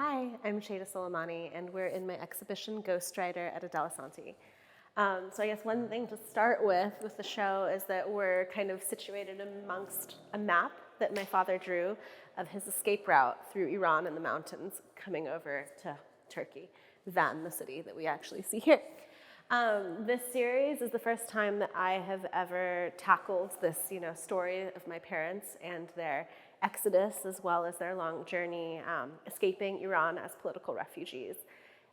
Hi, I'm Sheida Soleimani, and we're in my exhibition Ghostwriter at Edel Assanti. So I guess one thing to start with the show is that we're kind of situated amongst a map that my father drew of his escape route through Iran and the mountains coming over to Turkey, Van, the city that we actually see here. This series is the first time that I have ever tackled this, story of my parents and their exodus, as well as their long journey escaping Iran as political refugees.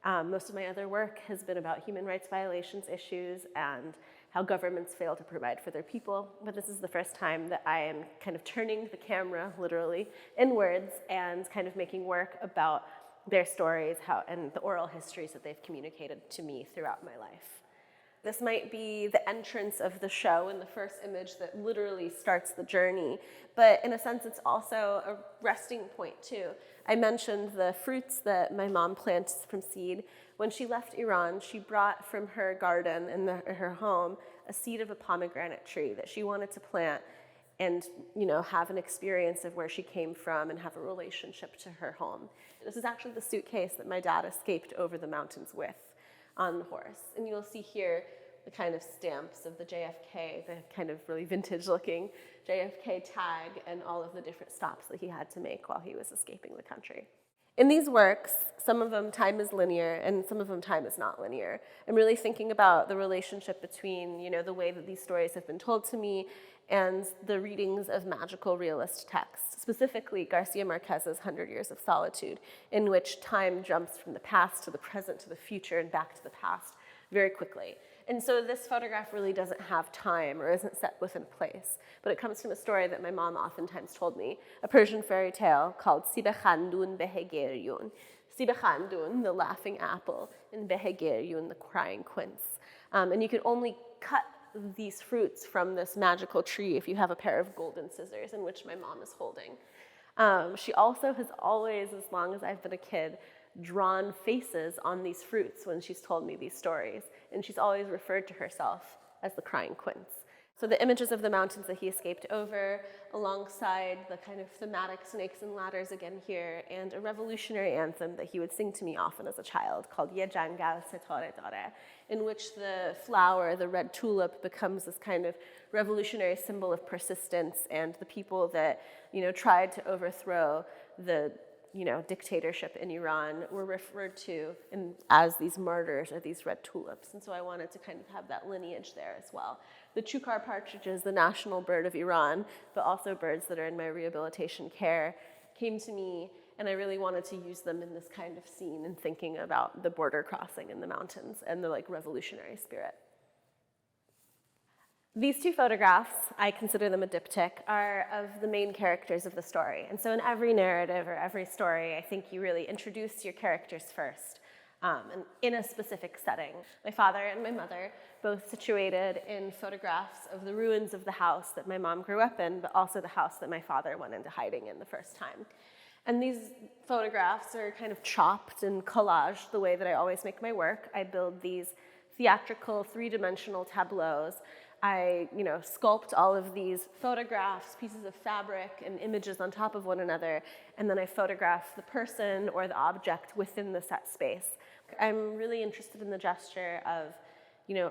Most of my other work has been about human rights violations issues and how governments fail to provide for their people. But this is the first time that I am kind of turning the camera, literally, inwards and kind of making work about their stories and the oral histories that they've communicated to me throughout my life. This might be the entrance of the show and the first image that literally starts the journey, but in a sense it's also a resting point too. I mentioned the fruits that my mom plants from seed. When she left Iran, she brought from her garden in her home a seed of a pomegranate tree that she wanted to plant and have an experience of where she came from and have a relationship to her home. This is actually the suitcase that my dad escaped over the mountains with on the horse. And you'll see here the kind of stamps of the JFK, the kind of really vintage looking JFK tag and all of the different stops that he had to make while he was escaping the country. In these works, some of them time is linear and some of them time is not linear. I'm really thinking about the relationship between, the way that these stories have been told to me and the readings of magical realist texts, specifically Garcia Marquez's 100 Years of Solitude, in which time jumps from the past to the present to the future and back to the past very quickly. And so this photograph really doesn't have time or isn't set within a place, but it comes from a story that my mom oftentimes told me, a Persian fairy tale called Sibe Khandun Behegeryun. Sibe Khandun, the laughing apple, and Behegeryun, the crying quince. And you can only cut these fruits from this magical tree if you have a pair of golden scissors, in which my mom is holding. She also has always, as long as I've been a kid, drawn faces on these fruits when she's told me these stories, and she's always referred to herself as the crying quince. So the images of the mountains that he escaped over, alongside the kind of thematic snakes and ladders again here, and a revolutionary anthem that he would sing to me often as a child called Ye Jangal Setare Dare, in which the flower, the red tulip, becomes this kind of revolutionary symbol of persistence, and the people that, tried to overthrow the dictatorship in Iran were referred to as these martyrs or these red tulips. And so I wanted to kind of have that lineage there as well. The chukar partridge is the national bird of Iran, but also birds that are in my rehabilitation care came to me, and I really wanted to use them in this kind of scene and thinking about the border crossing in the mountains and the revolutionary spirit. These two photographs, I consider them a diptych, are of the main characters of the story. And so in every narrative or every story, I think you really introduce your characters first, and in a specific setting. My father and my mother, both situated in photographs of the ruins of the house that my mom grew up in, but also the house that my father went into hiding in the first time. And these photographs are kind of chopped and collaged the way that I always make my work. I build these theatrical, three-dimensional tableaus. I, sculpt all of these photographs, pieces of fabric, and images on top of one another, and then I photograph the person or the object within the set space. I'm really interested in the gesture of,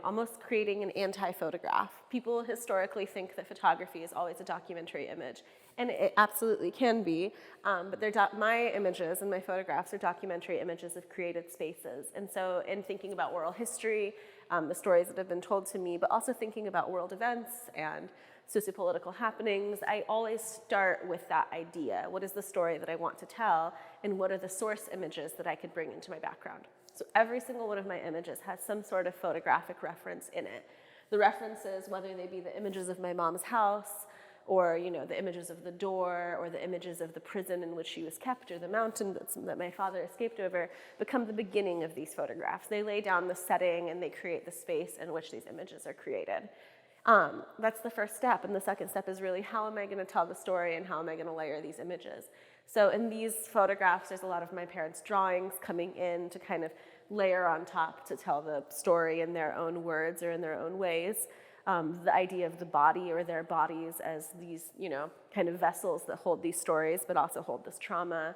almost creating an anti-photograph. People historically think that photography is always a documentary image, and it absolutely can be, but my images and my photographs are documentary images of created spaces. And so in thinking about oral history, the stories that have been told to me, but also thinking about world events and sociopolitical happenings, I always start with that idea. What is the story that I want to tell, and what are the source images that I could bring into my background? So every single one of my images has some sort of photographic reference in it. The references, whether they be the images of my mom's house, or the images of the door, or the images of the prison in which she was kept, or the mountain that my father escaped over, become the beginning of these photographs. They lay down the setting and they create the space in which these images are created. That's the first step, and the second step is really, how am I going to tell the story and how am I going to layer these images? So in these photographs, there's a lot of my parents' drawings coming in to kind of layer on top to tell the story in their own words or in their own ways. The idea of the body or their bodies as these, kind of vessels that hold these stories, but also hold this trauma.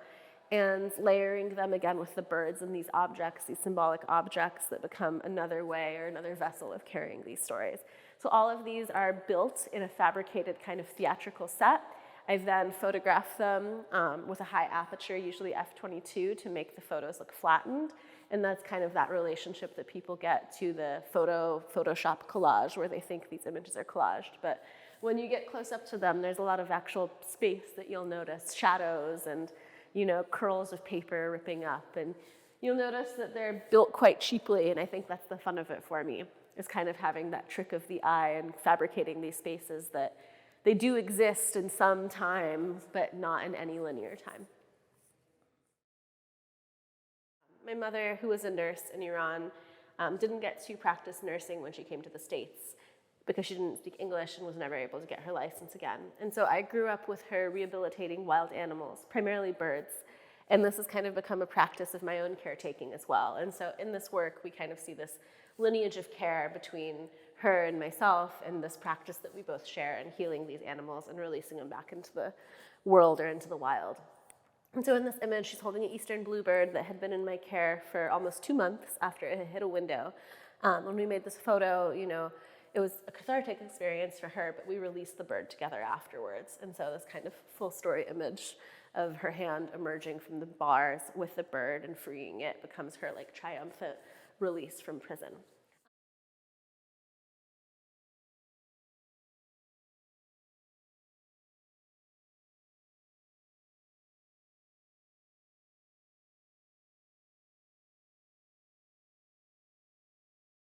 and layering them again with the birds and these objects, these symbolic objects that become another way or another vessel of carrying these stories. So all of these are built in a fabricated kind of theatrical set. I then photograph them with a high aperture, usually f/22, to make the photos look flattened. And that's kind of that relationship that people get to the Photoshop collage, where they think these images are collaged. But when you get close up to them, there's a lot of actual space that you'll notice, shadows and curls of paper ripping up. And you'll notice that they're built quite cheaply, and I think that's the fun of it for me, is kind of having that trick of the eye and fabricating these spaces that they do exist in some time, but not in any linear time. My mother, who was a nurse in Iran, didn't get to practice nursing when she came to the States because she didn't speak English and was never able to get her license again. And so I grew up with her rehabilitating wild animals, primarily birds. And this has kind of become a practice of my own caretaking as well. And so in this work, we kind of see this lineage of care between her and myself, and this practice that we both share in healing these animals and releasing them back into the world or into the wild. And so in this image, she's holding an eastern bluebird that had been in my care for almost 2 months after it had hit a window. When we made this photo, it was a cathartic experience for her, but we released the bird together afterwards. And so this kind of full story image of her hand emerging from the bars with the bird and freeing it becomes her like triumphant release from prison.